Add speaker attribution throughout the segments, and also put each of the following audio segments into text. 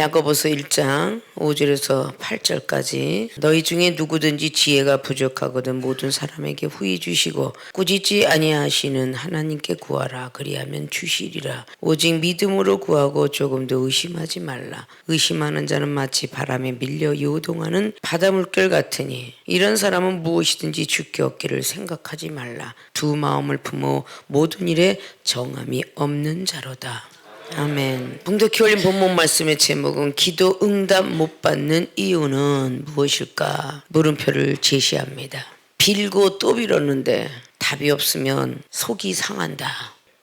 Speaker 1: 야고보서 1장 5절에서 8절까지 너희 중에 누구든지 지혜가 부족하거든 모든 사람에게 후히 주시고 꾸짖지 아니하시는 하나님께 구하라. 그리하면 주시리라. 오직 믿음으로 구하고 조금도 의심하지 말라. 의심하는 자는 마치 바람에 밀려 요동하는 바닷물결 같으니 이런 사람은 무엇이든지 주께 얻기를 생각하지 말라. 두 마음을 품어 모든 일에 정함이 없는 자로다. 아멘. 봉독해 올린 본문 말씀의 제목은 기도 응답 못 받는 이유는 무엇일까? 물음표를 제시합니다. 빌고 또 빌었는데 답이 없으면 속이 상한다.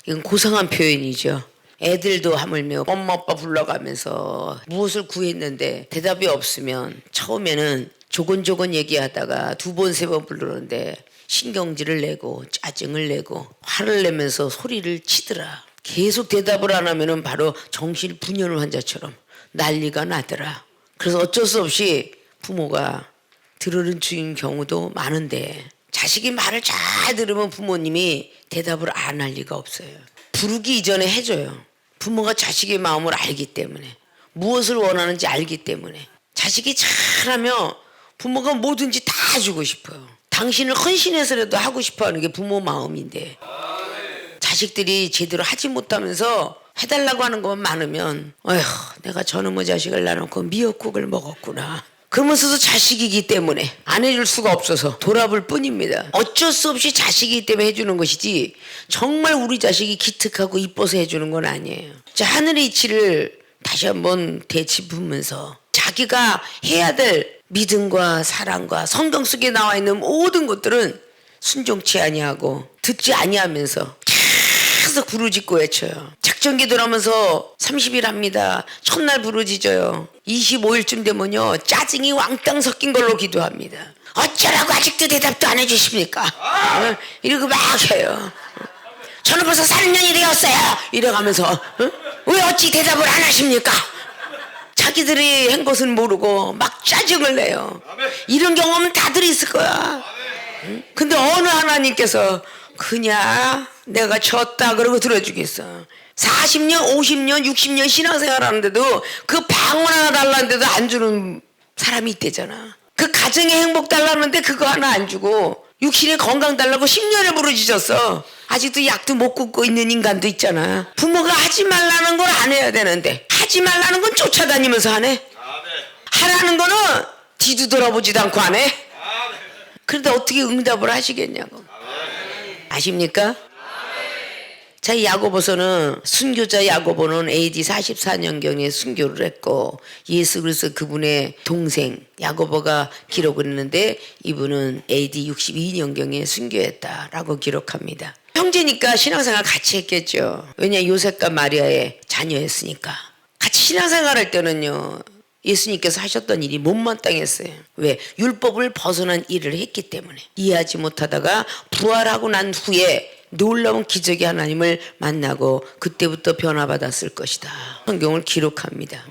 Speaker 1: 이건 고상한 표현이죠. 애들도 하물며 엄마 아빠 불러가면서 무엇을 구했는데 대답이 없으면 처음에는 조곤조곤 얘기하다가 두 번 세 번 부르는데 신경질을 내고 짜증을 내고 화를 내면서 소리를 치더라. 계속 대답을 안 하면은 바로 정신분열 환자처럼 난리가 나더라. 그래서 어쩔 수 없이 부모가 들으는 중인 경우도 많은데 자식이 말을 잘 들으면 부모님이 대답을 안 할 리가 없어요. 부르기 이전에 해줘요. 부모가 자식의 마음을 알기 때문에 무엇을 원하는지 알기 때문에 자식이 잘하면 부모가 뭐든지 다 주고 싶어요. 당신을 헌신해서라도 하고 싶어하는 게 부모 마음인데 자식들이 제대로 하지 못하면서 해달라고 하는 것만 많으면 어휴 내가 저놈의 자식을 낳아놓고 미역국을 먹었구나 그러면서도 자식이기 때문에 안 해줄 수가 없어서 돌아볼 뿐입니다. 어쩔 수 없이 자식이기 때문에 해주는 것이지 정말 우리 자식이 기특하고 이뻐서 해주는 건 아니에요. 자, 하늘의 이치를 다시 한번 되짚으면서 자기가 해야 될 믿음과 사랑과 성경 속에 나와 있는 모든 것들은 순종치 아니하고 듣지 아니하면서 계속 부르짖고 외쳐요. 작전기도를 하면서 30일 합니다. 첫날 부르짖어요. 25일쯤 되면요 짜증이 왕땅 섞인 걸로 기도합니다. 어쩌라고 아직도 대답도 안 해주십니까? 이러고 막 해요. 저는 벌써 4년이 되었어요. 이래가면서 왜 어찌 대답을 안 하십니까? 자기들이 한 것은 모르고 막 짜증을 내요. 이런 경험은 다들 있을 거야. 근데 어느 하나님께서 그냥 내가 졌다 그러고 들어주겠어. 40년 50년 60년 신앙생활 하는데도 그 방언 하나 달라는데도 안 주는 사람이 있대잖아. 그 가정의 행복 달라는데 그거 하나 안 주고 육신의 건강 달라고 10년을 부르짖었어. 아직도 약도 못 굽고 있는 인간도 있잖아. 부모가 하지 말라는 걸 안 해야 되는데 하지 말라는 건 쫓아다니면서 하네. 하라는 거는 뒤도 돌아보지도 않고 하네. 그런데 어떻게 응답을 하시겠냐고. 아십니까? 자, 이 야고보서는 순교자 야고보는 AD 44년경에 순교를 했고 예수 그리스도 그분의 동생 야고보가 기록을 했는데 이분은 AD 62년경에 순교했다라고 기록합니다. 형제니까 신앙생활 같이 했겠죠. 왜냐 요셉과 마리아의 자녀였으니까. 같이 신앙생활 할 때는요 예수님께서 하셨던 일이 못마땅했어요. 왜? 율법을 벗어난 일을 했기 때문에. 이해하지 못하다가 부활하고 난 후에 놀라운 기적의 하나님을 만나고 그때부터 변화받았을 것이다. 성경을 기록합니다.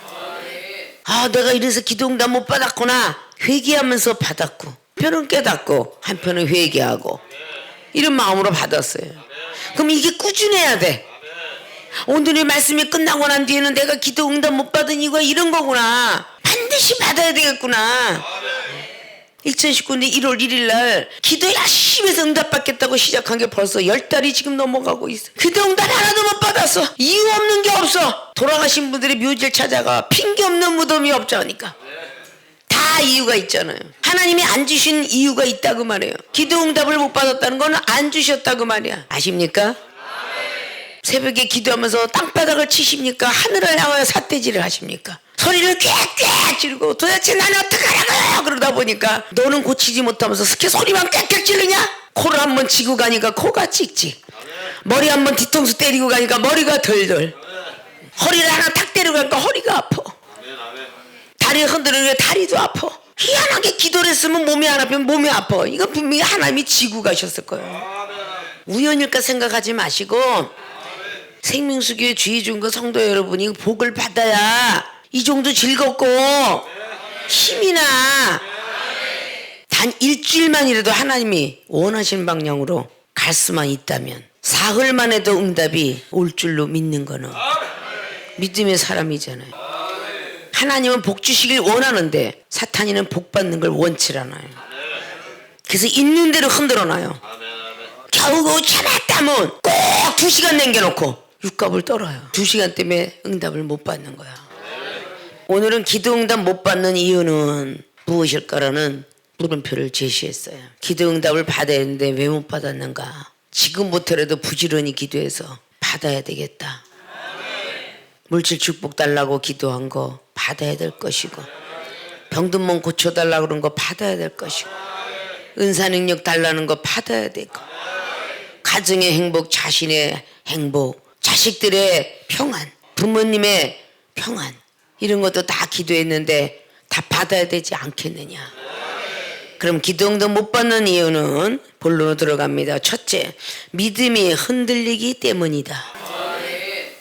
Speaker 1: 아, 내가 이래서 기도응답 못 받았구나. 회개하면서 받았고 한편은 깨닫고 한편은 회개하고 이런 마음으로 받았어요. 그럼 이게 꾸준해야 돼. 오늘의 말씀이 끝나고 난 뒤에는 내가 기도 응답 못 받은 이유가 이런 거구나. 반드시 받아야 되겠구나. 2019년 1월 1일 날 기도 열심히 해서 응답 받겠다고 시작한 게 벌써 10달이 지금 넘어가고 있어. 기도 응답 하나도 못 받았어. 이유 없는 게 없어. 돌아가신 분들이 묘지를 찾아가 핑계 없는 무덤이 없자니까. 다 이유가 있잖아요. 하나님이 안 주신 이유가 있다고 말해요. 기도 응답을 못 받았다는 건 안 주셨다고 말이야. 아십니까? 새벽에 기도하면서 땅바닥을 치십니까? 하늘을 향하여 삿대질을 하십니까? 소리를 꽥꽥 지르고 도대체 나는 어떡하라고요? 그러다 보니까 너는 고치지 못하면서 스케 소리만 꽥꽥 지르냐? 코를 한번 치고 가니까 코가 찍찍. 머리 한번 뒤통수 때리고 가니까 머리가 덜덜. 허리를 하나 탁 때리고 가니까 허리가 아파. 다리 흔들으니까 다리도 아파. 희한하게 기도를 했으면 몸이 안 아프면 몸이 아파. 이거 분명히 하나님이 지고 가셨을 거예요. 우연일까 생각하지 마시고 생명수교회 주의중거 성도 여러분이 복을 받아야 이 정도 즐겁고 힘이 나. 단 일주일만이라도 하나님이 원하시는 방향으로 갈 수만 있다면 사흘만 해도 응답이 올 줄로 믿는 거는 믿음의 사람이잖아요. 하나님은 복 주시길 원하는데 사탄이는 복 받는 걸 원치 않아요. 그래서 있는 대로 흔들어 놔요. 겨우 참았다면 꼭 2시간 남겨놓고 육갑을 떨어요. 2시간 때문에 응답을 못 받는 거야. 오늘은 기도 응답 못 받는 이유는 무엇일까라는 물음표를 제시했어요. 기도 응답을 받아야 하는데 왜 못 받았는가? 지금부터라도 부지런히 기도해서 받아야 되겠다. 물질 축복 달라고 기도한 거 받아야 될 것이고, 병든 몸 고쳐달라고 그런 거 받아야 될 것이고, 은사 능력 달라는 거 받아야 되고, 가정의 행복, 자신의 행복, 자식들의 평안, 부모님의 평안, 이런 것도 다 기도했는데 다 받아야 되지 않겠느냐. 그럼 기도 응답 못 받는 이유는 본론으로 들어갑니다. 첫째, 믿음이 흔들리기 때문이다.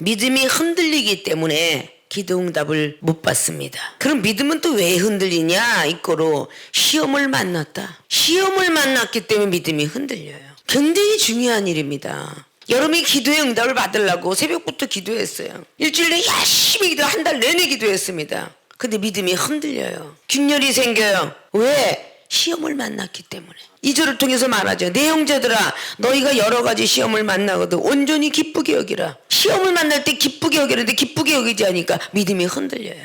Speaker 1: 믿음이 흔들리기 때문에 기도 응답을 못 받습니다. 그럼 믿음은 또 왜 흔들리냐? 이거로 시험을 만났다. 시험을 만났기 때문에 믿음이 흔들려요. 굉장히 중요한 일입니다. 여러분이 기도의 응답을 받으려고 새벽부터 기도했어요. 일주일에 열심히 기도, 한 달 내내 기도했습니다. 근데 믿음이 흔들려요. 균열이 생겨요. 왜? 시험을 만났기 때문에. 2절을 통해서 말하죠. 내 형제들아, 너희가 여러 가지 시험을 만나거든 온전히 기쁘게 여기라. 시험을 만날 때 기쁘게 여기는데 기쁘게 여기지 않으니까 믿음이 흔들려요.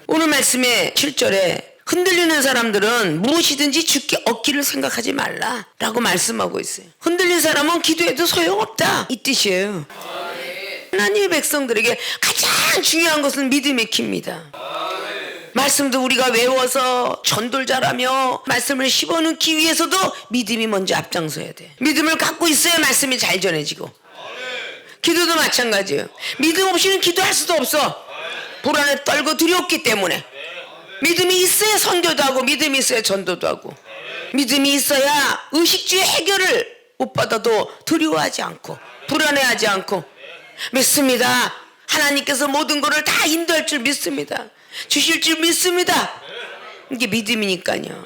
Speaker 1: 오늘 말씀의 7절에 흔들리는 사람들은 무엇이든지 주께 얻기를 생각하지 말라 라고 말씀하고 있어요. 흔들린 사람은 기도해도 소용없다, 이 뜻이에요. 하나님의 백성들에게 가장 중요한 것은 믿음의 키입니다. 말씀도 우리가 외워서 전도를 잘하며 말씀을 씹어넣기 위해서도 믿음이 먼저 앞장서야 돼. 믿음을 갖고 있어야 말씀이 잘 전해지고, 기도도 마찬가지예요. 믿음 없이는 기도할 수도 없어. 불안에 떨고 두렵기 때문에. 믿음이 있어야 선교도 하고, 믿음이 있어야 전도도 하고, 믿음이 있어야 의식주의 해결을 못 받아도 두려워하지 않고 불안해하지 않고, 믿습니다. 하나님께서 모든 것을 다 인도할 줄 믿습니다. 주실 줄 믿습니다. 이게 믿음이니까요.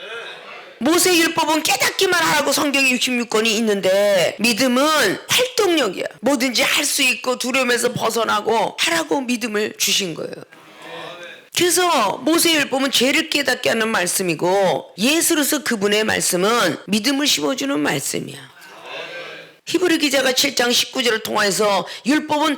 Speaker 1: 모세율법은 깨닫기만 하라고 성경에 66권이 있는데 믿음은 활동력이야. 뭐든지 할 수 있고 두려움에서 벗어나고 하라고 믿음을 주신 거예요. 그래서 모세율법은 죄를 깨닫게 하는 말씀이고, 예수로서 그분의 말씀은 믿음을 심어주는 말씀이야. 히브리 기자가 7장 19절을 통해서 율법은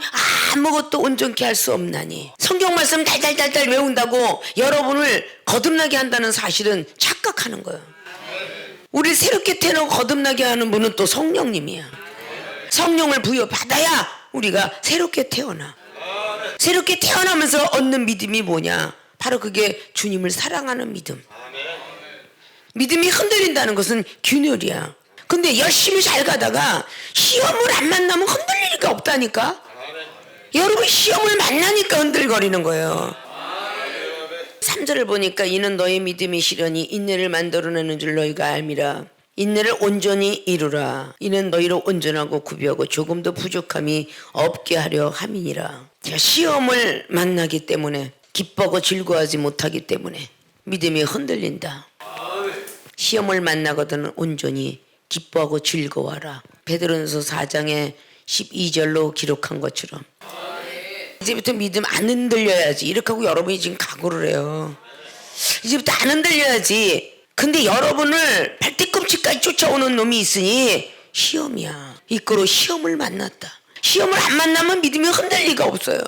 Speaker 1: 아무것도 온전케 할 수 없나니, 성경 말씀 달달달달 외운다고 여러분을 거듭나게 한다는 사실은 착각하는 거예요. 우리 새롭게 태어나고 거듭나게 하는 분은 또 성령님이야. 성령을 부여받아야 우리가 새롭게 태어나. 새롭게 태어나면서 얻는 믿음이 뭐냐? 바로 그게 주님을 사랑하는 믿음. 믿음이 흔들린다는 것은 균열이야. 근데 열심히 잘 가다가 시험을 안 만나면 흔들릴 리가 없다니까. 여러분, 시험을 만나니까 흔들거리는 거예요. 3절을 보니까 이는 너의 믿음이 시련이 인내를 만들어내는 줄 너희가 알미라. 인내를 온전히 이루라. 이는 너희로 온전하고 구비하고 조금도 부족함이 없게 하려 함이니라. 제가 시험을 만나기 때문에, 기뻐하고 즐거워하지 못하기 때문에 믿음이 흔들린다. 시험을 만나거든 온전히 기뻐하고 즐거워하라. 베드로전서 4장에 12절로 기록한 것처럼 이제부터 믿음 안 흔들려야지, 이렇게 하고 여러분이 지금 각오를 해요. 이제부터 안 흔들려야지. 근데 여러분을 발뒤꿈치까지 쫓아오는 놈이 있으니 시험이야. 이거로 시험을 만났다. 시험을 안 만나면 믿음이 흔들 리가 없어요.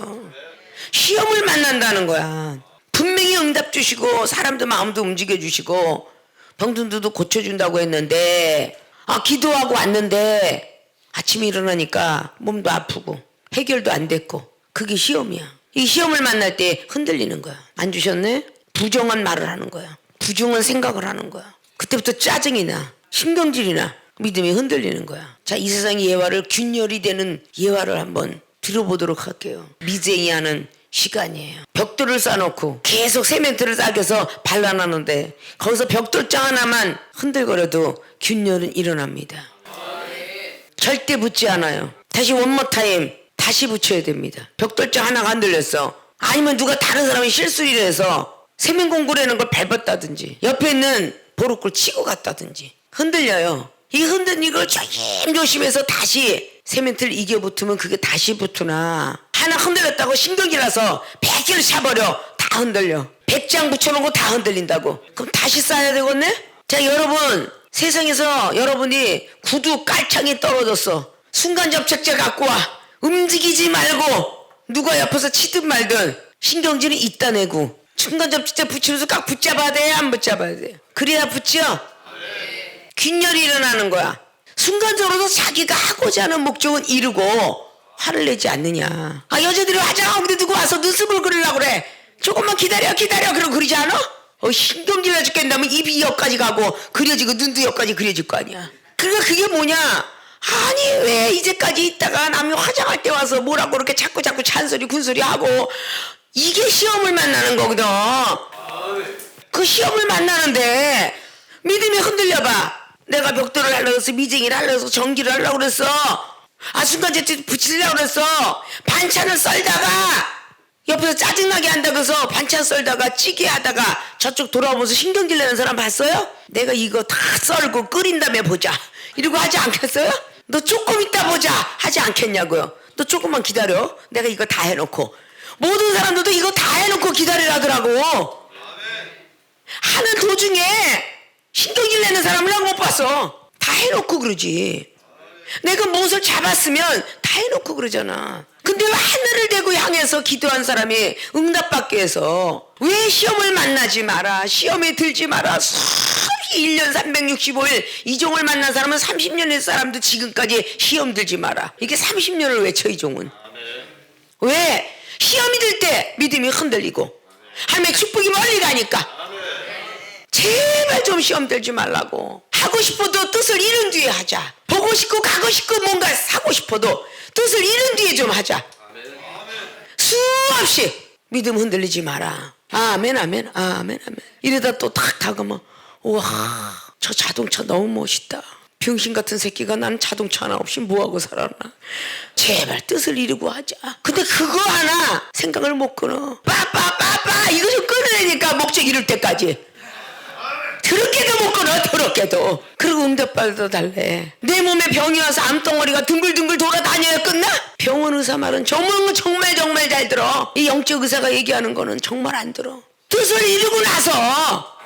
Speaker 1: 시험을 만난다는 거야. 분명히 응답 주시고 사람들 마음도 움직여 주시고 병든들도 고쳐준다고 했는데, 기도하고 왔는데 아침에 일어나니까 몸도 아프고 해결도 안 됐고, 그게 시험이야. 이 시험을 만날 때 흔들리는 거야. 안 주셨네? 부정한 말을 하는 거야. 부정한 생각을 하는 거야. 그때부터 짜증이 나, 신경질이 나, 믿음이 흔들리는 거야. 자, 이 세상의 예화를, 균열이 되는 예화를 한번 들어보도록 할게요. 미쟁이 하는 시간이에요. 벽돌을 쌓아놓고 계속 세멘트를 쌓여서 발라놨는데 거기서 벽돌장 하나만 흔들거려도 균열은 일어납니다. 절대 붙지 않아요. 다시 원모 타임 다시 붙여야 됩니다. 벽돌장 하나가 흔들렸어. 아니면 누가 다른 사람이 실수를 해서 세면 공구라는 걸 밟았다든지 옆에 있는 보루꿀 치고 갔다든지 흔들려요. 이 흔든 걸 조심조심해서 다시 세멘트를 이겨 붙으면 그게 다시 붙으나, 하나 흔들렸다고 신경질나서 100개를 차버려. 다 흔들려. 100장 붙여놓고 다 흔들린다고. 그럼 다시 쌓아야 되겠네? 자, 여러분, 세상에서 여러분이 구두 깔창이 떨어졌어. 순간접착제 갖고 와. 움직이지 말고 누가 옆에서 치든 말든 신경질이 있다 내고 순간접착제 붙이면서 꽉 붙잡아야 돼, 안 붙잡아야 돼? 그래야 붙죠? 균열이 일어나는 거야. 순간적으로 자기가 하고자 하는 목적은 이루고 화를 내지 않느냐. 아, 여자들이 화장하고 근데 누구 와서 눈썹을 그리려고 그래. 조금만 기다려 그러고 그러지 않아? 신경질 나 죽겠다면 입이 여기까지 가고 그려지고 눈도 여기까지 그려질 거 아니야. 그러니까 그게 뭐냐. 아니 왜 이제까지 있다가 남이 화장할 때 와서 뭐라고 그렇게 자꾸 잔소리 군소리 하고. 이게 시험을 만나는 거거든. 그 시험을 만나는데 믿음이 흔들려봐. 내가 벽돌을 하려고 해서 미쟁이를 하려고 해서 전기를 하려고 그랬어. 아, 순간접착제 붙이려고 그랬어. 반찬을 썰다가 옆에서 짜증나게 한다고 해서 반찬 썰다가 찌개 하다가 저쪽 돌아오면서 신경질 내는 사람 봤어요? 내가 이거 다 썰고 끓인 다음에 보자 이러고 하지 않겠어요? 너 조금 있다 보자 하지 않겠냐고요. 너 조금만 기다려. 내가 이거 다 해놓고. 모든 사람들도 이거 다 해놓고 기다리라더라고. 하는 도중에 신경질 내는 사람을 난 못 봤어. 다 해놓고 그러지. 내가 무엇을 잡았으면 다 해놓고 그러잖아. 근데 왜 하늘을 대고 향해서 기도한 사람이 응답받게 해서 왜 시험을 만나지 마라, 시험에 들지 마라. 1년 365일 이종을 만난 사람은 30년의 사람도 지금까지 시험 들지 마라. 이게 30년을 외쳐 이종은. 왜? 시험이 들 때 믿음이 흔들리고 하나님의 축복이 멀리 가니까. 제발 좀 시험 들지 말라고. 하고 싶어도 뜻을 이룬 뒤에 하자. 보고 싶고 가고 싶고 뭔가 사고 싶어도 뜻을 이룬 뒤에 좀 하자. 수없이 믿음 흔들리지 마라. 아멘 아멘 아멘 아멘. 이러다 또 탁 다가면 우와 저 자동차 너무 멋있다. 병신 같은 새끼가 나는 자동차 하나 없이 뭐하고 살았나. 제발 뜻을 이루고 하자. 근데 그거 하나 생각을 못 끊어. 빠빠빠빠 이거 좀 끊어내니까 목적 이룰 때까지. 더럽게도 못 끊어. 더럽게도. 그리고 응답받아도 달래. 내 몸에 병이 와서 암덩어리가 둥글둥글 돌아다녀야 끝나? 병원 의사 말은 정말 잘 들어. 이 영적 의사가 얘기하는 거는 정말 안 들어. 뜻을 이루고 나서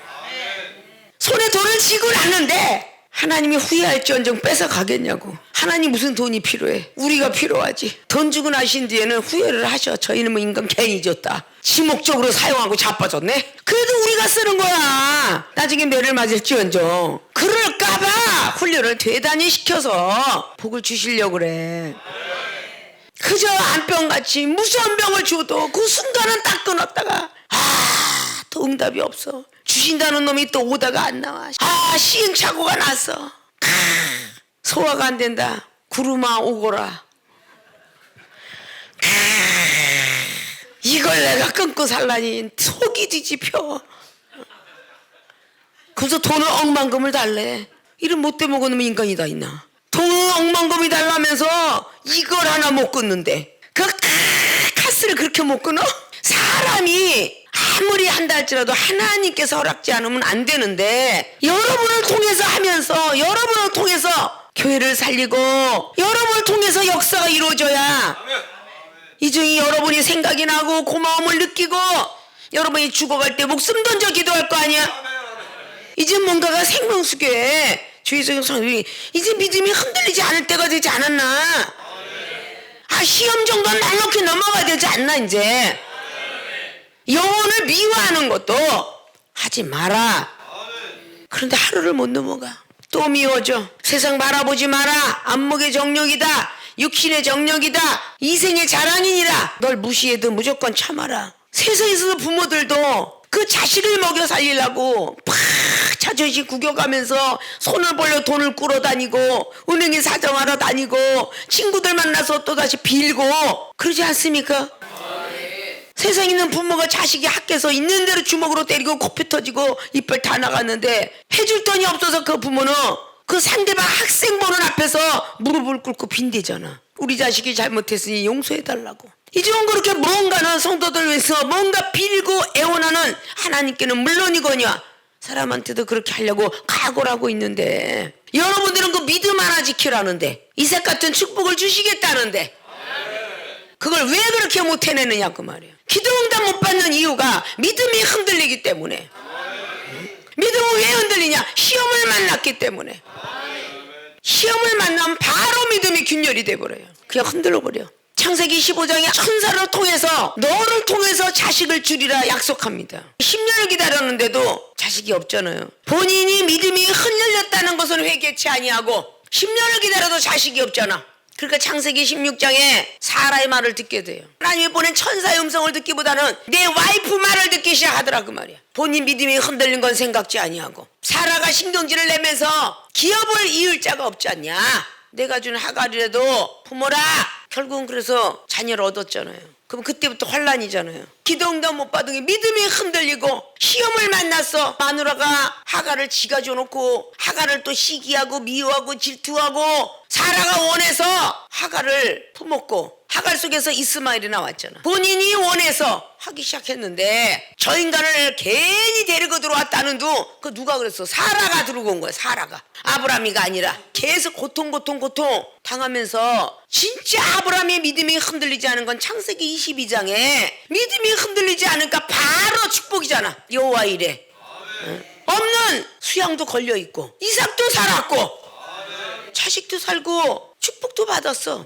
Speaker 1: 손에 돈을 쥐고 났는데 하나님이 후회할지언정 뺏어 가겠냐고. 하나님 무슨 돈이 필요해? 우리가 필요하지. 돈 주고 나신 뒤에는 후회를 하셔. 저희는 뭐 임금 괜히 줬다. 지목적으로 사용하고 자빠졌네. 그래도 우리가 쓰는 거야. 나중에 매를 맞을지언정. 그럴까봐 훈련을 대단히 시켜서 복을 주시려고 그래. 그저 안병같이 무서운 병을 줘도 그 순간은 딱 끊었다가 또 응답이 없어. 주신다는 놈이 또 오다가 안 나와. 시행착오가 났어. 소화가 안 된다. 구름아 오거라. 이걸 내가 끊고 살라니 속이 뒤집혀. 그래서 돈을 억만금을 달래. 이런 못돼 먹은 놈이 인간이 다 있나. 돈을 억만금이 달라면서 이걸 하나 못 끊는데 그 카스를 그렇게 못 끊어? 사람이 아무리 한다 할지라도 하나님께서 허락지 않으면 안 되는데 여러분을 통해서 하면서 여러분을 통해서 교회를 살리고 여러분을 통해서 역사가 이루어져야 이중이 여러분이 생각이 나고 고마움을 느끼고 여러분이 죽어갈 때 목숨 던져 기도할 거 아니야. 이제 뭔가가 생명수교에 주의적인 성들이 이제 믿음이 흔들리지 않을 때가 되지 않았나. 시험 정도는 넉넉히 넘어가야 되지 않나. 이제 영혼을 미워하는 것도 하지 마라. 그런데 하루를 못 넘어가. 또 미워져. 세상 바라보지 마라. 안목의 정욕이다. 육신의 정욕이다. 이생의 자랑이니라. 널 무시해도 무조건 참아라. 세상에서도 부모들도 그 자식을 먹여 살리려고 팍 자존심 구겨가면서 손을 벌려 돈을 꾸러다니고 은행에 사정하러 다니고 친구들 만나서 또다시 빌고 그러지 않습니까? 세상에 있는 부모가 자식이 학교에서 있는 대로 주먹으로 때리고 코피 터지고 이빨 다 나갔는데 해줄 돈이 없어서 그 부모는 그 상대방 학생 보는 앞에서 무릎을 꿇고 빈대잖아. 우리 자식이 잘못했으니 용서해달라고. 이제는 그렇게 뭔가는 성도들 위해서 뭔가 빌고 애원하는 하나님께는 물론이거냐 사람한테도 그렇게 하려고 각오를 하고 있는데 여러분들은 그 믿음 하나 지키라는데 이삭 같은 축복을 주시겠다는데 그걸 왜 그렇게 못 해내느냐 그 말이야. 기도 응답 못 받는 이유가 믿음이 흔들리기 때문에. 믿음은 왜 흔들리냐? 시험을 만났기 때문에. 시험을 만나면 바로 믿음이 균열이 돼버려요. 그냥 흔들어버려. 창세기 15장에 천사를 통해서 너를 통해서 자식을 주리라 약속합니다. 10년을 기다렸는데도 자식이 없잖아요. 본인이 믿음이 흔들렸다는 것은 회개치 아니하고 10년을 기다려도 자식이 없잖아. 그러니까 창세기 16장에 사라의 말을 듣게 돼요. 하나님이 보낸 천사의 음성을 듣기보다는 내 와이프 말을 듣기 시작하더라 그 말이야. 본인 믿음이 흔들린 건 생각지 아니하고 사라가 신경질을 내면서 기업을 이을 자가 없지 않냐. 내가 준 하갈이라도 부모라. 결국은 그래서 자녀를 얻었잖아요. 그럼 그때부터 환란이잖아요. 기도 응답 못 받은 게 믿음이 흔들리고 시험을 만났어. 마누라가 하갈을 지가 줘놓고 하갈을 또 시기하고 미워하고 질투하고 사라가 원해서 하갈을 품었고 하갈 속에서 이스마엘이 나왔잖아. 본인이 원해서 하기 시작했는데 저 인간을 괜히 데리고 들어왔다는 그 누가 그랬어? 사라가 들고 온 거야. 사라가. 아브라함이가 아니라 계속 고통 당하면서 진짜 아브라함의 믿음이 흔들리지 않은 건 창세기 22장에 믿음이 흔들리지 않으니까 바로 축복이잖아. 여호와 이래. 없는 수양도 걸려있고 이삭도 살았고 자식도 살고 축복도 받았어.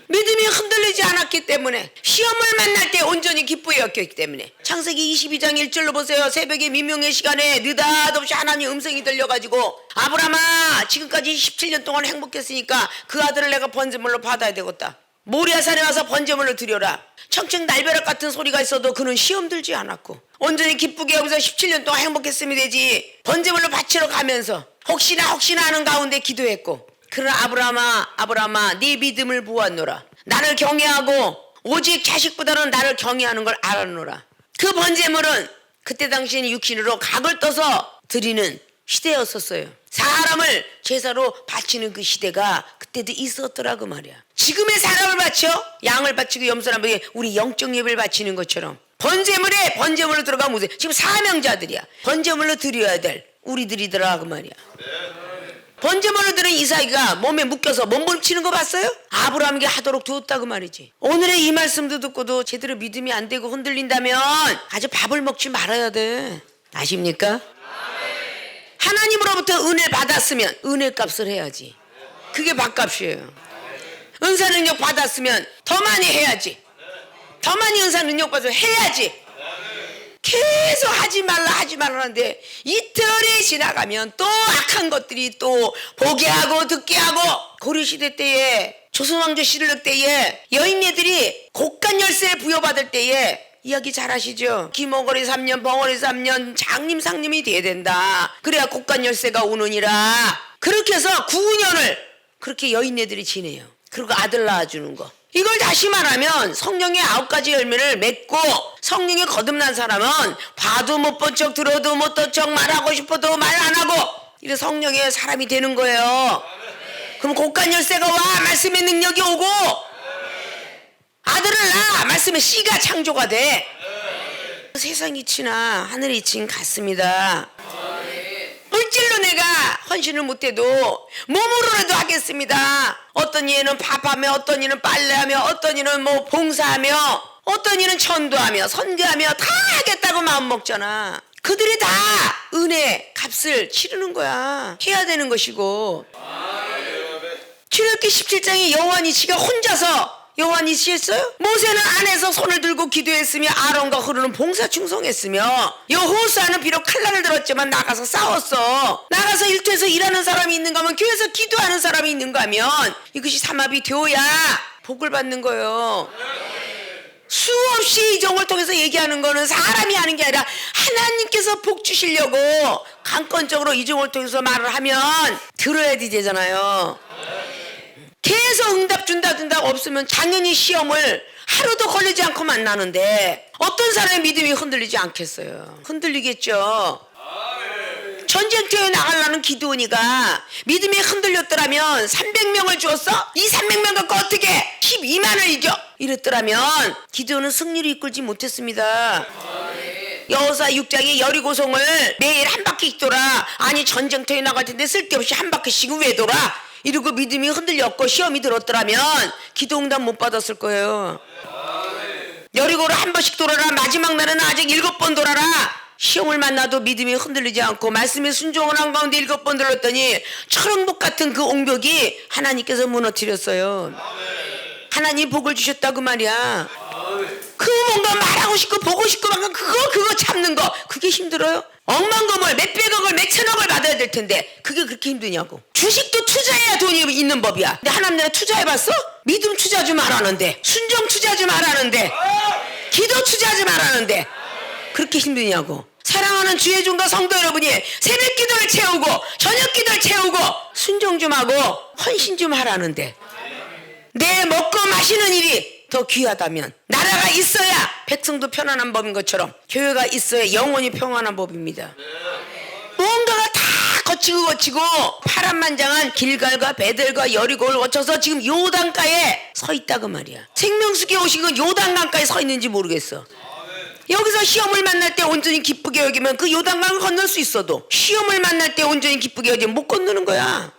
Speaker 1: 믿음이 흔들리지 않았기 때문에 시험을 만날 때 온전히 기쁘게 여겼기 때문에. 창세기 22장 1절로 보세요. 새벽에 미명의 시간에 느닷없이 하나님 음성이 들려가지고 아브라함아 지금까지 17년 동안 행복했으니까 그 아들을 내가 번제물로 받아야 되겠다. 모리아산에 와서 번제물로 드려라. 청청 날벼락 같은 소리가 있어도 그는 시험 들지 않았고 온전히 기쁘게 여기서 17년 동안 행복했으면 되지. 번제물로 바치러 가면서 혹시나 하는 가운데 기도했고 그러나 아브라함아 네 믿음을 보았노라. 나를 경외하고 오직 자식보다는 나를 경외하는 걸 알았노라. 그 번제물은 그때 당시에는 육신으로 각을 떠서 드리는 시대였었어요. 사람을 제사로 바치는 그 시대가 그때도 있었더라 그 말이야. 지금의 사람을 바쳐 양을 바치고 염소를 바치고 우리 영적 예배를 바치는 것처럼 번제물로 들어가면 무슨 지금 사명자들이야. 번제물로 드려야 될 우리들이더라 그 말이야. 번제물로 드는 이삭이가 몸에 묶여서 몸부림치는 거 봤어요? 아브라함에게 하도록 두었다 그 말이지. 오늘의 이 말씀도 듣고도 제대로 믿음이 안 되고 흔들린다면 아주 밥을 먹지 말아야 돼. 아십니까? 하나님으로부터 은혜 받았으면 은혜 값을 해야지. 그게 밥값이에요. 은사 능력 받았으면 더 많이 해야지. 더 많이 은사 능력 받아서 해야지. 계속 하지 말라는데 이틀이 지나가면 또 악한 것들이 또 보게 하고 듣게 하고. 고려시대 때에 조선왕조 시르륵 때에 여인네들이 곡간 열쇠를 부여받을 때에 이야기 잘 아시죠? 기머거리 3년 벙어리 3년 장님 상님이 돼야 된다. 그래야 곡간 열쇠가 오느니라. 그렇게 해서 9년을 그렇게 여인네들이 지내요. 그리고 아들 낳아주는 거. 이걸 다시 말하면 성령의 9가지 열매를 맺고 성령에 거듭난 사람은 봐도 못 본 척 들어도 못 본 척 말하고 싶어도 말 안 하고 이래 성령의 사람이 되는 거예요. 그럼 곡간 열쇠가 와 말씀의 능력이 오고 아들을 낳아 말씀의 씨가 창조가 돼. 세상이 치나 하늘이 친 같습니다. 물질로 내가 헌신을 못해도 몸으로라도 하겠습니다. 어떤 이는 밥하며 어떤 이는 빨래하며 어떤 이는 뭐 봉사하며 어떤 이는 전도하며 선교하며 다 하겠다고 마음 먹잖아. 그들이 다 은혜 값을 치르는 거야. 해야 되는 것이고. 출애굽기 17장에 여호와니시가 혼자서 여호와니시 했어요? 모세는 안에서 손을 들고 기도했으며 아론과 흐르는 봉사 충성했으며 여호수아는 비록 칼날을 들었지만 나가서 싸웠어. 나가서 일터에서 일하는 사람이 있는가 하면 교회에서 기도하는 사람이 있는가 하면 이것이 삼합이 되어야 복을 받는 거예요. 수없이 이종을 통해서 얘기하는 거는 사람이 하는 게 아니라 하나님께서 복 주시려고 강권적으로 이종을 통해서 말을 하면 들어야 되잖아요. 계속 응답 준다 없으면 당연히 시험을 하루도 걸리지 않고 만나는데 어떤 사람의 믿음이 흔들리지 않겠어요? 흔들리겠죠. 전쟁터에 나가려는 기드온이가 믿음이 흔들렸더라면 300명을 주었어? 이 300명 갖고 어떻게 12만을 이겨? 이랬더라면 기드온은 승리를 이끌지 못했습니다. 여호수아 6장에 여리고성을 매일 한 바퀴씩 돌아. 아니 전쟁터에 나갈 텐데 쓸데없이 한 바퀴씩은 왜 돌아? 이러고 믿음이 흔들렸고 시험이 들었더라면 기도 응답 못 받았을 거예요. 여리고를 한 번씩 돌아라. 마지막 날에는 아직 7번 돌아라. 시험을 만나도 믿음이 흔들리지 않고 말씀에 순종을 한 가운데 7번 들었더니 철옹복 같은 그 옹벽이 하나님께서 무너뜨렸어요. 하나님 복을 주셨다고 말이야. 그 뭔가 말하고 싶고 보고 싶고 막 그거 참는 거 그게 힘들어요? 억만금을 몇백억을 몇천억을 받아야 될 텐데 그게 그렇게 힘드냐고. 주식도 투자해야 돈이 있는 법이야. 근데 하나님 내가 투자해봤어? 믿음 투자 좀 하라는데, 순종 투자 좀 하라는데, 기도 투자 좀 하라는데 그렇게 힘드냐고. 사랑하는 주의 종과 성도 여러분이 새벽 기도를 채우고 저녁 기도를 채우고 순종 좀 하고 헌신 좀 하라는데, 내 먹고 마시는 일이 더 귀하다면 나라가 있어야 백성도 편안한 법인 것처럼 교회가 있어야 영원히 평안한 법입니다. 뭔가가 다 거치고 파란만장한 길갈과 베델과 여리고를 거쳐서 지금 요단가에 서 있다고 말이야. 생명수기에 오신 건 요단강가에 서 있는지 모르겠어. 여기서 시험을 만날 때 온전히 기쁘게 여기면 그 요단강을 건널 수 있어도 시험을 만날 때 온전히 기쁘게 여기면 못 건너는 거야.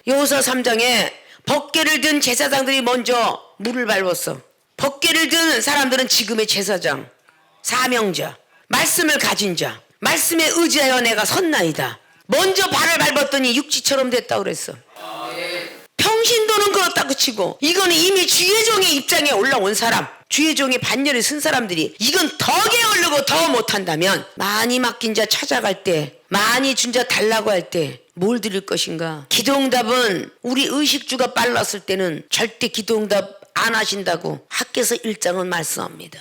Speaker 1: 여호수아 3장에 법궤를 든 제사장들이 먼저 물을 밟았어. 법궤를 든 사람들은 지금의 제사장, 사명자, 말씀을 가진 자, 말씀에 의지하여 내가 섰나이다. 먼저 발을 밟았더니 육지처럼 됐다고 그랬어. 평신도는 그렇다고 치고 이거는 이미 주의 종의 입장에 올라온 사람, 주의 종의 반열에 쓴 사람들이 이건 더 게으르고 더 못한다면 많이 맡긴 자 찾아갈 때, 많이 준 자 달라고 할 때 뭘 드릴 것인가? 기도응답은 우리 의식주가 빨랐을 때는 절대 기도응답 안 하신다고 학개서 1장은 말씀합니다.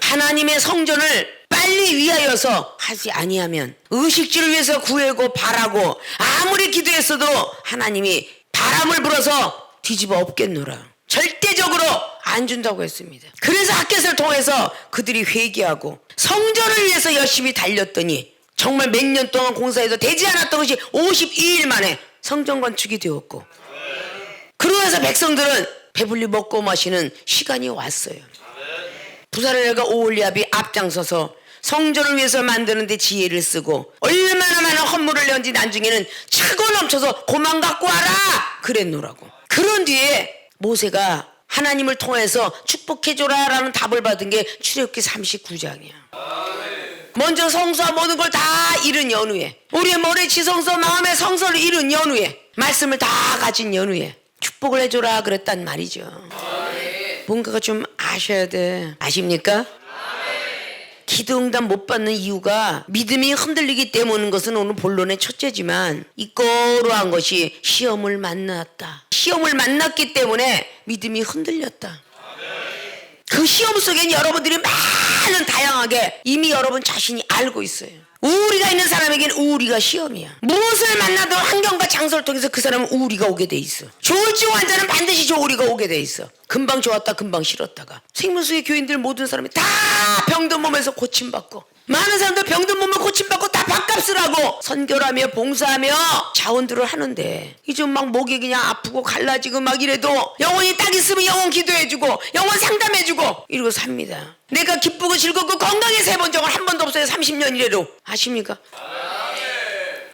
Speaker 1: 하나님의 성전을 빨리 위하여서 하지 아니하면 의식주를 위해서 구하고 바라고 아무리 기도했어도 하나님이 바람을 불어서 뒤집어 엎겠노라. 절대적으로 안 준다고 했습니다. 그래서 학개서를 통해서 그들이 회개하고 성전을 위해서 열심히 달렸더니 정말 몇 년 동안 공사해도 되지 않았던 것이 52일 만에 성전 건축이 되었고, 그러면서 백성들은 배불리 먹고 마시는 시간이 왔어요. 부사렐과 오홀리압이 앞장서서 성전을 위해서 만드는 데 지혜를 쓰고 얼마나 많은 헌물을 낸지 나중에는 차고 넘쳐서 고만 갖고 와라 그랬노라고. 그런 뒤에 모세가 하나님을 통해서 축복해줘라 라는 답을 받은 게 출애굽기 39장이야. 먼저 성소와 모든 걸 다 잃은 연후에, 우리의 머리 지성소 마음의 성소를 잃은 연후에, 말씀을 다 가진 연후에 축복을 해줘라 그랬단 말이죠. 뭔가가 좀 아셔야 돼. 아십니까? 기도응답 못 받는 이유가 믿음이 흔들리기 때문인 것은 오늘 본론의 첫째지만, 이거로한 것이 시험을 만났다. 시험을 만났기 때문에 믿음이 흔들렸다. 그 시험 속엔 여러분들이 많은 다양하게 이미 여러분 자신이 알고 있어요. 우울이가 있는 사람에게는 우울이가 시험이야. 무엇을 만나도 환경과 장소를 통해서 그 사람은 우울이가 오게 돼 있어. 조울증 환자는 반드시 조울이가 오게 돼 있어. 금방 좋았다 금방 싫었다가. 생명수의 교인들 모든 사람이 다 병든 몸에서 고침받고, 많은 사람들 병든 몸을 고침받고 다 밥값을 하고 선교하며 봉사하며 자원들을 하는데, 이제 막 목이 그냥 아프고 갈라지고 막 이래도 영혼이 딱 있으면 영혼 기도해주고 영혼 상담해주고 이러고 삽니다. 내가 기쁘고 즐겁고 건강히 세본 적은 한 번도 없어요. 30년 이래로. 아십니까?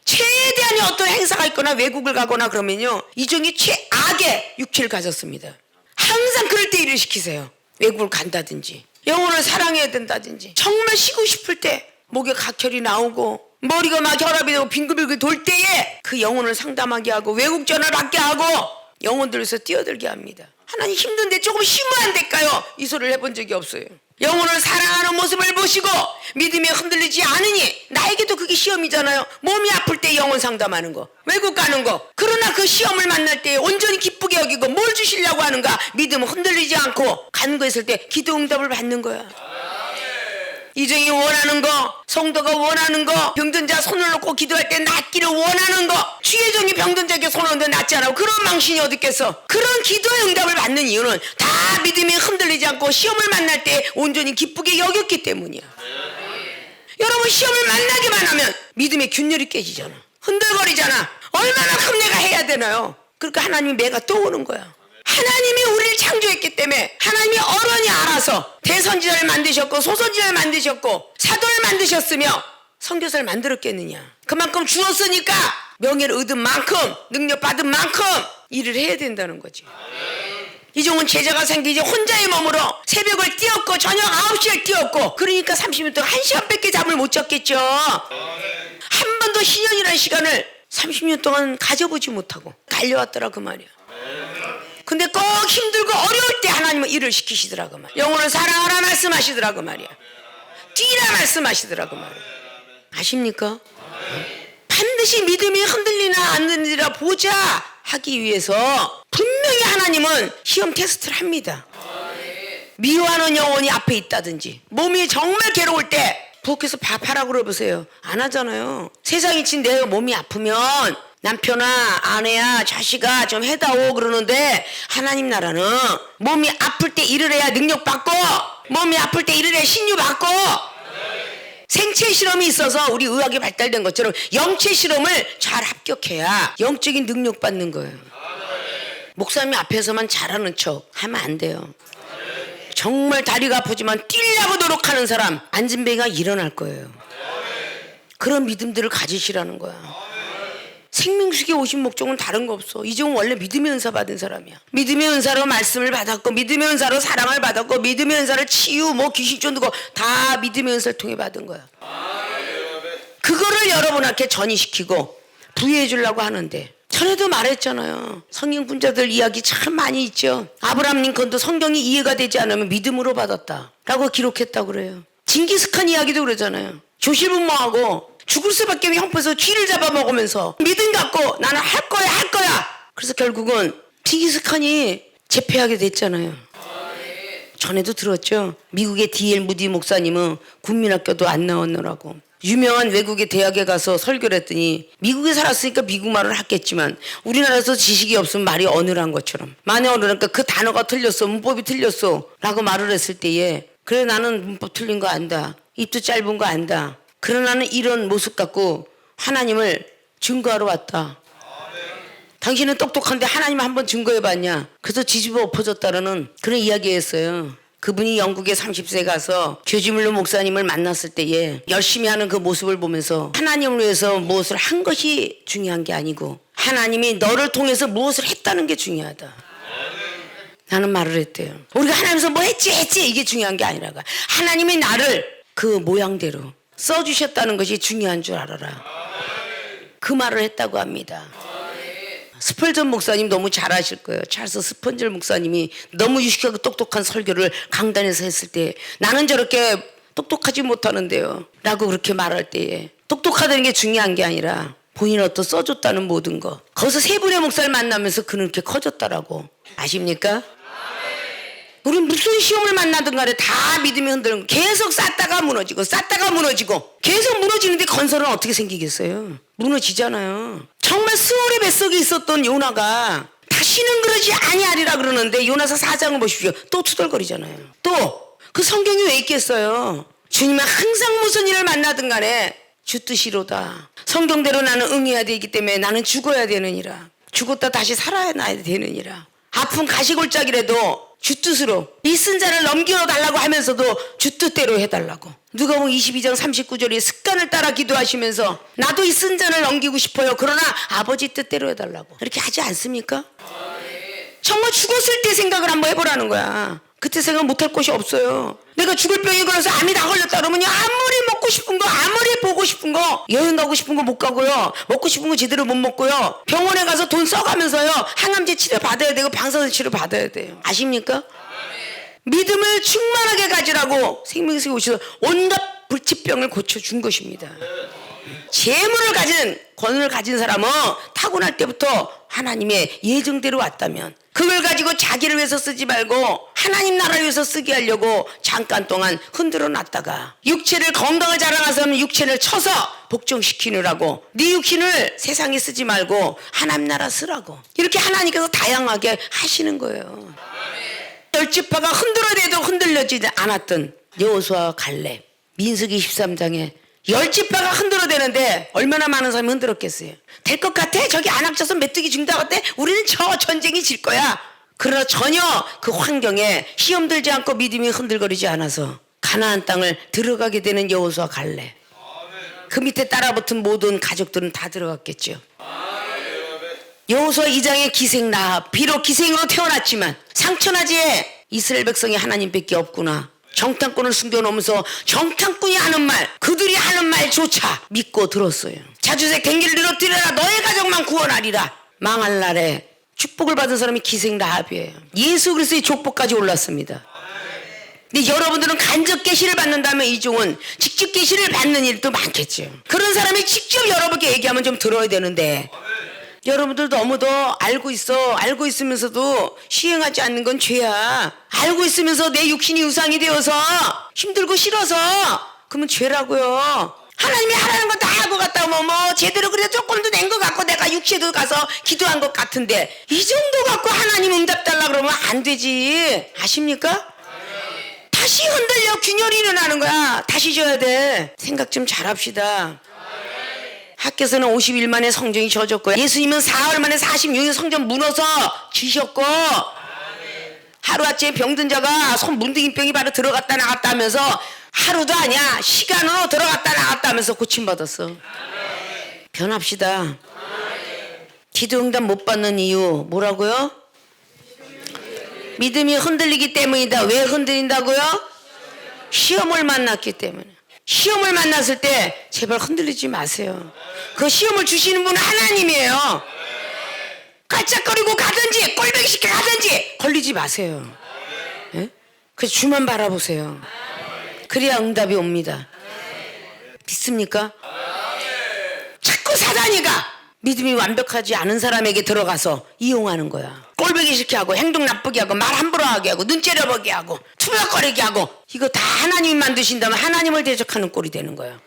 Speaker 1: 최대한의 어떤 행사가 있거나 외국을 가거나 그러면요, 이 종이 최악의 육체를 가졌습니다. 항상 그럴 때 일을 시키세요. 외국을 간다든지 영혼을 사랑해야 된다든지, 정말 쉬고 싶을 때 목에 각혈이 나오고 머리가 막 혈압이 되고 빙글빙글 돌 때에 그 영혼을 상담하게 하고 외국 전화를 받게 하고 영혼들에서 뛰어들게 합니다. 하나님 힘든데 조금 쉬면 안 될까요? 이 소리를 해본 적이 없어요. 영혼을 사랑하는 모습을 보시고 믿음에 흔들리지 않으니, 나에게도 그게 시험이잖아요. 몸이 아플 때 영혼 상담하는 거, 외국 가는 거. 그러나 그 시험을 만날 때 온전히 기쁘게 여기고 뭘 주시려고 하는가? 믿음은 흔들리지 않고 간구했을 때 기도 응답을 받는 거야. 이정이 원하는 거, 성도가 원하는 거, 병든 자 손을 놓고 기도할 때 낫기를 원하는 거, 주의 종이 병든 자에게 손을 얹는데 낫지 않아. 그런 망신이 어디 있겠어. 그런 기도의 응답을 받는 이유는 다 믿음이 흔들리지 않고 시험을 만날 때 온전히 기쁘게 여겼기 때문이야. 여러분, 시험을 만나기만 하면 믿음의 균열이 깨지잖아. 흔들거리잖아. 얼마나 큼 내가 해야 되나요? 그러니까 하나님이 매가 떠오는 거야. 하나님이 우리를 창조했기 때문에 하나님이 어른이 알아서 대선지자를 만드셨고 소선지자를 만드셨고 사도를 만드셨으며 선교사를 만들었겠느냐. 그만큼 주었으니까 명예를 얻은 만큼 능력 받은 만큼 일을 해야 된다는 거지. 이종은 제자가 생기지 혼자의 몸으로 새벽을 뛰었고 저녁 9시에 뛰었고 그러니까 30년 동안 1시간밖에 잠을 못 잤겠죠. 한 번도 희년이라는 시간을 30년 동안 가져보지 못하고 달려왔더라 그 말이야. 근데 꼭 힘들고 어려울 때 하나님은 일을 시키시더라 그 말이야. 영혼을 사랑하라 말씀하시더라 그 말이야. 뛰라 말씀하시더라 그 말이야. 아십니까? 반드시 믿음이 흔들리나 안 흔들리나 보자 하기 위해서 분명히 하나님은 시험 테스트를 합니다. 미워하는 영혼이 앞에 있다든지 몸이 정말 괴로울 때 부엌에서 밥하라고 그러보세요. 안 하잖아요. 세상이 친 내가 몸이 아프면 남편아 아내야 자식아 좀 해다오 그러는데 하나님 나라는 몸이 아플 때 일을 해야 능력 받고 몸이 아플 때 일을 해야 신유 받고 생체 실험이 있어서 우리 의학이 발달된 것처럼 영체 실험을 잘 합격해야 영적인 능력 받는 거예요. 목사님 앞에서만 잘하는 척 하면 안 돼요. 정말 다리가 아프지만 뛰려고 노력하는 사람 안진뱅이가 일어날 거예요. 그런 믿음들을 가지시라는 거야. 생명수에 오신 목적은 다른 거 없어. 이종은 원래 믿음의 은사 받은 사람이야. 믿음의 은사로 말씀을 받았고 믿음의 은사로 사랑을 받았고 믿음의 은사를 치유 뭐 귀신 쫓는 거 다 믿음의 은사를 통해 받은 거야. 그거를 여러분한테 전이시키고 부여해 주려고 하는데 전에도 말했잖아요. 성경 분자들 이야기 참 많이 있죠. 아브라함 링컨도 성경이 이해가 되지 않으면 믿음으로 받았다 라고 기록했다고 그래요. 징기스칸 이야기도 그러잖아요. 조실분모하고 죽을 수밖에 형편에서 쥐를 잡아먹으면서 믿음 갖고 나는 할 거야. 그래서 결국은 징기스칸이 제패하게 됐잖아요. 전에도 들었죠. 미국의 D.L. 무디 목사님은 국민학교도 안 나왔느라고 유명한 외국의 대학에 가서 설교를 했더니 미국에 살았으니까 미국 말을 하겠지만 우리나라에서 지식이 없으면 말이 어눌한 것처럼 많이 어눌하니까 그 단어가 틀렸어 문법이 틀렸어 라고 말을 했을 때에 그래 나는 문법 틀린 거 안다 입도 짧은 거 안다 그러나 나는 이런 모습 갖고 하나님을 증거하러 왔다. 당신은 똑똑한데 하나님 한번 증거해봤냐. 그래서 뒤집어 엎어졌다라는 그런 이야기였어요. 그분이 영국에 30세 가서 교지물로 목사님을 만났을 때에 열심히 하는 그 모습을 보면서 하나님을 위해서 무엇을 한 것이 중요한 게 아니고 하나님이 너를 통해서 무엇을 했다는 게 중요하다. 나는 말을 했대요. 우리가 하나님께서 뭐 했지 이게 중요한 게 아니라 하나님이 나를 그 모양대로 써주셨다는 것이 중요한 줄 알아라. 그 말을 했다고 합니다. 스펄전 목사님 너무 잘 아실 거예요. 찰스 스펀절 목사님이 너무 유식하고 똑똑한 설교를 강단에서 했을 때 나는 저렇게 똑똑하지 못하는데요 라고 그렇게 말할 때에 똑똑하다는 게 중요한 게 아니라 본인은 어떤 써줬다는 모든 거 거기서 세 분의 목사를 만나면서 그는 이렇게 커졌다라고 아십니까? 우린 무슨 시험을 만나든 간에 다 믿음이 흔들는 거 계속 쌓다가 무너지고 계속 무너지는데 건설은 어떻게 생기겠어요? 무너지잖아요. 정말 스올의 뱃속에 있었던 요나가 다시는 그러지 아니하리라 그러는데 요나서 4장을 보십시오. 또 투덜거리잖아요. 또 그 성경이 왜 있겠어요? 주님은 항상 무슨 일을 만나든 간에 주 뜻이로다. 성경대로 나는 응해야 되기 때문에 나는 죽어야 되느니라. 죽었다 다시 살아야 되느니라. 아픈 가시골짜기라도 주 뜻으로 이 쓴 자를 넘겨달라고 하면서도 주 뜻대로 해달라고. 누가복음 22장 39절에 습관을 따라 기도하시면서 나도 이 쓴 자를 넘기고 싶어요. 그러나 아버지 뜻대로 해달라고. 이렇게 하지 않습니까? 정말 죽었을 때 생각을 한번 해보라는 거야. 그때 생각 못할 곳이 없어요. 내가 죽을 병에 걸려서 암이 다 걸렸다 그러면요 아무리 먹고 싶은 거 아무리 보고 싶은 거 여행 가고 싶은 거 못 가고요 먹고 싶은 거 제대로 못 먹고요 병원에 가서 돈 써가면서요 항암제 치료 받아야 되고 방사선 치료 받아야 돼요. 아십니까? 믿음을 충만하게 가지라고 생명수에 오셔서 온갖 불치병을 고쳐준 것입니다. 재물을 가진 권을 가진 사람은 타고날 때부터 하나님의 예정대로 왔다면 그걸 가지고 자기를 위해서 쓰지 말고 하나님 나라를 위해서 쓰게 하려고 잠깐 동안 흔들어 놨다가 육체를 건강을 자랑하서는 육체를 쳐서 복종시키느라고 네 육신을 세상에 쓰지 말고 하나님 나라 쓰라고 이렇게 하나님께서 다양하게 하시는 거예요. 열지파가 흔들어대도 흔들려지지 않았던 여호수아와 갈렙 민수기 13장에 열지파가 흔들어대는데 얼마나 많은 사람이 흔들었겠어요. 될 것 같아? 저기 안 합쳐서 메뚜기 죽는다고 할때 우리는 저 전쟁이 질 거야. 그러나 전혀 그 환경에 시험 들지 않고 믿음이 흔들거리지 않아서 가나안 땅을 들어가게 되는 여호수아 갈렙. 그 밑에 따라붙은 모든 가족들은 다 들어갔겠죠. 여호수아 2장의 기생 라합, 비록 기생으로 태어났지만 상처나지 이스라엘 백성이 하나님밖에 없구나. 정탐꾼을 숨겨놓으면서 정탐꾼이 하는 말, 그들이 하는 말조차 믿고 들었어요. 자주색 댕기를 늘어뜨려라. 너의 가족만 구원하리라. 망할 날에 축복을 받은 사람이 기생 라합이에요. 예수 그리스도의 족보까지 올랐습니다. 근데 여러분들은 간접 계시를 받는다면 이종은 직접 계시를 받는 일도 많겠죠. 그런 사람이 직접 여러분께 얘기하면 좀 들어야 되는데 여러분들 너무도 알고 있으면서도 시행하지 않는 건 죄야. 알고 있으면서 내 육신이 유상이 되어서 힘들고 싫어서 그러면 죄라고요. 하나님이 하라는 건 다 한 것 같다 뭐 제대로 그래도 조금 더 낸 것 같고 내가 육체도 가서 기도한 것 같은데 이 정도 갖고 하나님 응답 달라 그러면 안 되지. 아십니까? 다시 흔들려 균열이 일어나는 거야. 다시 져야 돼. 생각 좀 잘합시다. 학교에서는 50일 만에 성전이 져졌고 예수님은 4월 만에 46일 성전 무너서 지셨고 하루아침에 병든 자가 손 문둥이병이 바로 들어갔다 나갔다 하면서 하루도 아니야 시간으로 들어갔다 나갔다 하면서 고침받았어. 변합시다. 기도 응답 못 받는 이유 뭐라고요? 믿음이 흔들리기 때문이다. 왜 흔들린다고요? 시험을 만났기 때문에. 시험을 만났을 때 제발 흔들리지 마세요. 그 시험을 주시는 분은 하나님이에요. 깔짝거리고 가든지 꼴배기 시켜 가든지 걸리지 마세요. 예? 그래서 주만 바라보세요. 그래야 응답이 옵니다. 믿습니까? 자꾸 사단이가 믿음이 완벽하지 않은 사람에게 들어가서 이용하는 거야. 꼴보기 싫게 하고 행동 나쁘게 하고 말 함부로 하게 하고 눈 째려보게 하고 투명거리게 하고 이거 다 하나님이 만드신다면 하나님을 대적하는 꼴이 되는 거야.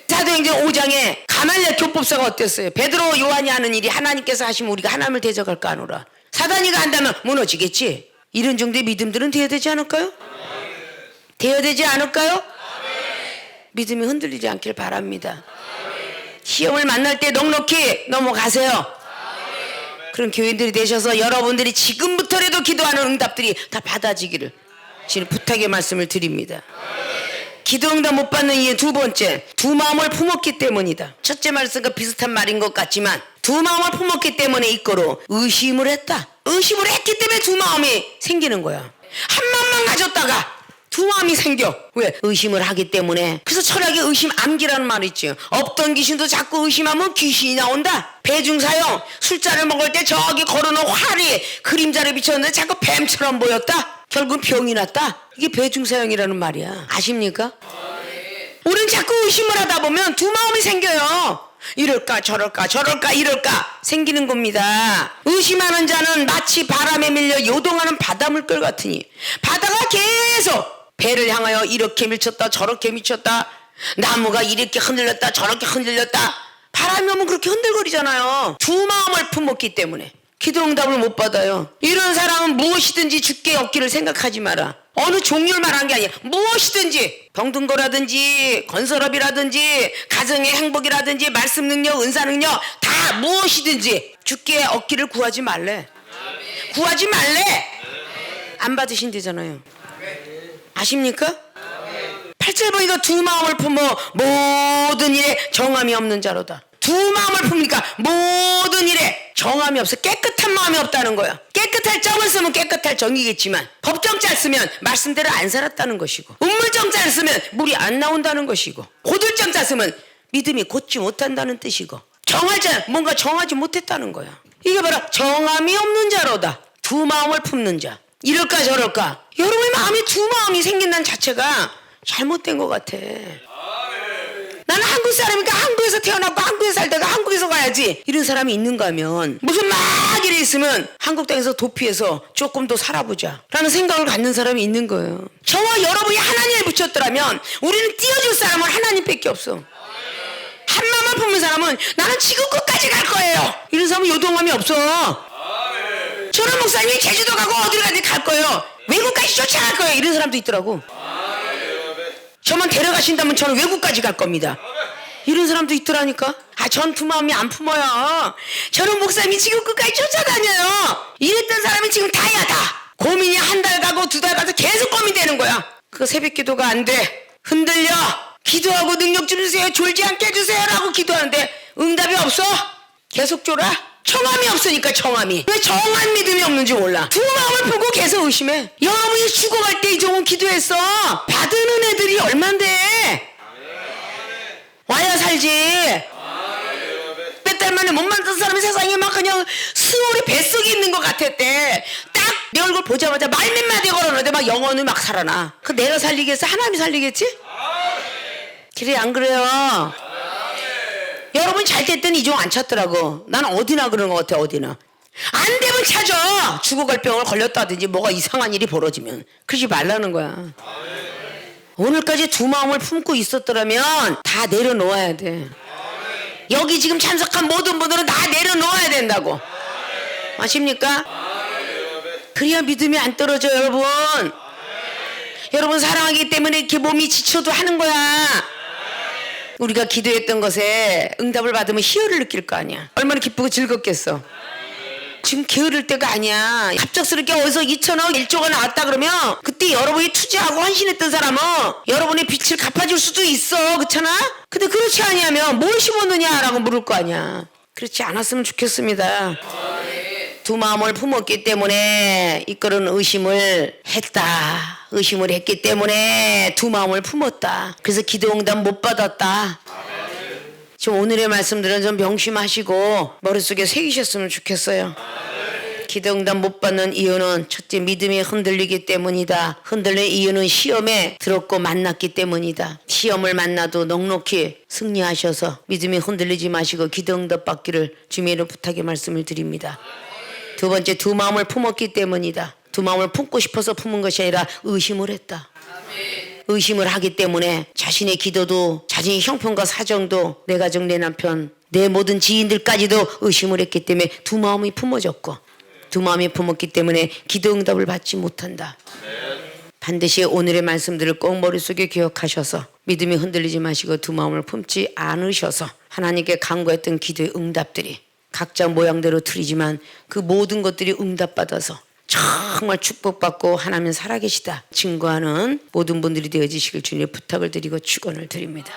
Speaker 1: 사도행전 5장에 가말리엘 교법사가 어땠어요? 베드로 요한이 하는 일이 하나님께서 하시면 우리가 하나님을 대적할까 하노라. 사단이가 한다면 무너지겠지. 이런 정도의 믿음들은 돼야 되지 않을까요? 돼야 되지 않을까요? 믿음이 흔들리지 않길 바랍니다. 시험을 만날 때 넉넉히 넘어가세요. 그런 교인들이 되셔서 여러분들이 지금부터라도 기도하는 응답들이 다 받아지기를 지금 부탁의 말씀을 드립니다. 기도 응답 못 받는 이유 두 번째, 두 마음을 품었기 때문이다. 첫째 말씀과 비슷한 말인 것 같지만 두 마음을 품었기 때문에 이거로 의심을 했다. 의심을 했기 때문에 두 마음이 생기는 거야. 한 마음만 가졌다가 두 마음이 생겨. 왜? 의심을 하기 때문에. 그래서 철학에 의심 암기라는 말이 있죠. 없던 귀신도 자꾸 의심하면 귀신이 나온다. 배중사형 술자를 먹을 때 저기 걸어놓은 활이 그림자를 비쳤는데 자꾸 뱀처럼 보였다. 결국 병이 났다. 이게 배중사형이라는 말이야. 아십니까? 우린 자꾸 의심을 하다 보면 두 마음이 생겨요. 이럴까 저럴까 저럴까 이럴까 생기는 겁니다. 의심하는 자는 마치 바람에 밀려 요동하는 바닷물결 같으니 바다가 계속 배를 향하여 이렇게 밀쳤다 저렇게 미쳤다 나무가 이렇게 흔들렸다 저렇게 흔들렸다 바람이 오면 그렇게 흔들거리잖아요. 두 마음을 품었기 때문에 기도 응답을 못 받아요. 이런 사람은 무엇이든지 주께 얻기를 생각하지 마라. 어느 종류를 말한 게 아니야. 무엇이든지 병든 거라든지 건설업이라든지 가정의 행복이라든지 말씀 능력 은사 능력 다 무엇이든지 주께 얻기를 구하지 말래. 구하지 말래. 안 받으신대잖아요. 아십니까? 8절 보니까 두 마음을 품어 모든 일에 정함이 없는 자로다. 두 마음을 품으니까 모든 일에 정함이 없어. 깨끗한 마음이 없다는 거야. 깨끗할 정을 쓰면 깨끗할 정이겠지만 법정자를 쓰면 말씀대로 안 살았다는 것이고 운물정자를 쓰면 물이 안 나온다는 것이고 고들정자 쓰면 믿음이 곧지 못한다는 뜻이고 정할 자는 뭔가 정하지 못했다는 거야. 이게 바로 정함이 없는 자로다. 두 마음을 품는 자. 이럴까 저럴까. 여러분의 마음이 두 마음이 생긴다는 자체가 잘못된 것 같아. 나는 한국 사람이니까 한국에서 태어났고 한국에서 살다가 한국에서 가야지. 이런 사람이 있는가 하면 무슨 막 이래 있으면 한국 땅에서 도피해서 조금 더 살아보자 라는 생각을 갖는 사람이 있는 거예요. 저와 여러분이 하나님을 붙였더라면 우리는 띄워줄 사람은 하나님밖에 없어. 한 마음을 품는 사람은 나는 지금 끝까지 갈 거예요. 이런 사람은 요동함이 없어. 저런 목사님이 제주도 가고 어디를 가든지 갈 거예요. 외국까지 쫓아갈 거예요. 이런 사람도 있더라고. 저만 데려가신다면 저는 외국까지 갈 겁니다. 이런 사람도 있더라니까. 전 두 마음이 안 품어요. 저런 목사님이 지금 끝까지 쫓아다녀요. 이랬던 사람이 지금 다야 다. 고민이 한 달 가고 두 달 가서 계속 고민되는 거야. 그거 새벽 기도가 안 돼. 흔들려. 기도하고 능력 주세요. 졸지 않게 해주세요 라고 기도하는데 응답이 없어. 계속 줘라. 청함이 없으니까 청함이. 왜 정한 믿음이 없는지 몰라. 두 마음을 품고 계속 의심해. 여러분이 죽어갈 때 이종은 기도했어. 받은 은혜들이 얼만데. 와야 살지. 몇 달 만에 못 만든 사람이 세상에 막 그냥 스월이 뱃속에 있는 것 같았대. 딱 내 얼굴 보자마자 말 몇 마디 걸었는데 막 영혼이 막 살아나. 그 내가 살리겠어? 하나님이 살리겠지? 그래 안 그래요? 여러분 잘 됐더니 이종 안 찾더라고. 난 어디나 그런 것 같아. 어디나 안 되면 찾아. 죽어갈 병을 걸렸다든지 뭐가 이상한 일이 벌어지면. 그러지 말라는 거야. 오늘까지 두 마음을 품고 있었더라면 다 내려놓아야 돼. 여기 지금 참석한 모든 분들은 다 내려놓아야 된다고. 아십니까? 그래야 믿음이 안 떨어져. 여러분 여러분 사랑하기 때문에 이렇게 몸이 지쳐도 하는 거야. 우리가 기도했던 것에 응답을 받으면 희열을 느낄 거 아니야. 얼마나 기쁘고 즐겁겠어. 지금 게으를 때가 아니야. 갑작스럽게 어디서 2천억 1조가 나왔다 그러면 그때 여러분이 투자하고 헌신했던 사람은 여러분의 빚을 갚아줄 수도 있어. 그렇잖아? 근데 그렇지 아니하면 뭘 심었느냐라고 물을 거 아니야. 그렇지 않았으면 좋겠습니다. 두 마음을 품었기 때문에 이끌은 의심을 했다. 의심을 했기 때문에 두 마음을 품었다. 그래서 기도 응답 못 받았다. 지금 오늘의 말씀들은 좀 명심하시고 머릿속에 새기셨으면 좋겠어요. 기도 응답 못 받는 이유는 첫째 믿음이 흔들리기 때문이다. 흔들리는 이유는 시험에 들었고 만났기 때문이다. 시험을 만나도 넉넉히 승리하셔서 믿음이 흔들리지 마시고 기도 응답 받기를 주님으로 부탁의 말씀을 드립니다. 두 번째 두 마음을 품었기 때문이다. 두 마음을 품고 싶어서 품은 것이 아니라 의심을 했다. 의심을 하기 때문에 자신의 기도도 자신의 형편과 사정도 내 가정 내 남편 내 모든 지인들까지도 의심을 했기 때문에 두 마음이 품어졌고 두 마음이 품었기 때문에 기도 응답을 받지 못한다. 반드시 오늘의 말씀들을 꼭 머릿속에 기억하셔서 믿음이 흔들리지 마시고 두 마음을 품지 않으셔서 하나님께 간구했던 기도의 응답들이 각자 모양대로 틀리지만 그 모든 것들이 응답받아서 정말 축복받고 하나님 살아계시다 증거하는 모든 분들이 되어지시길 주님의 부탁을 드리고 축원을 드립니다.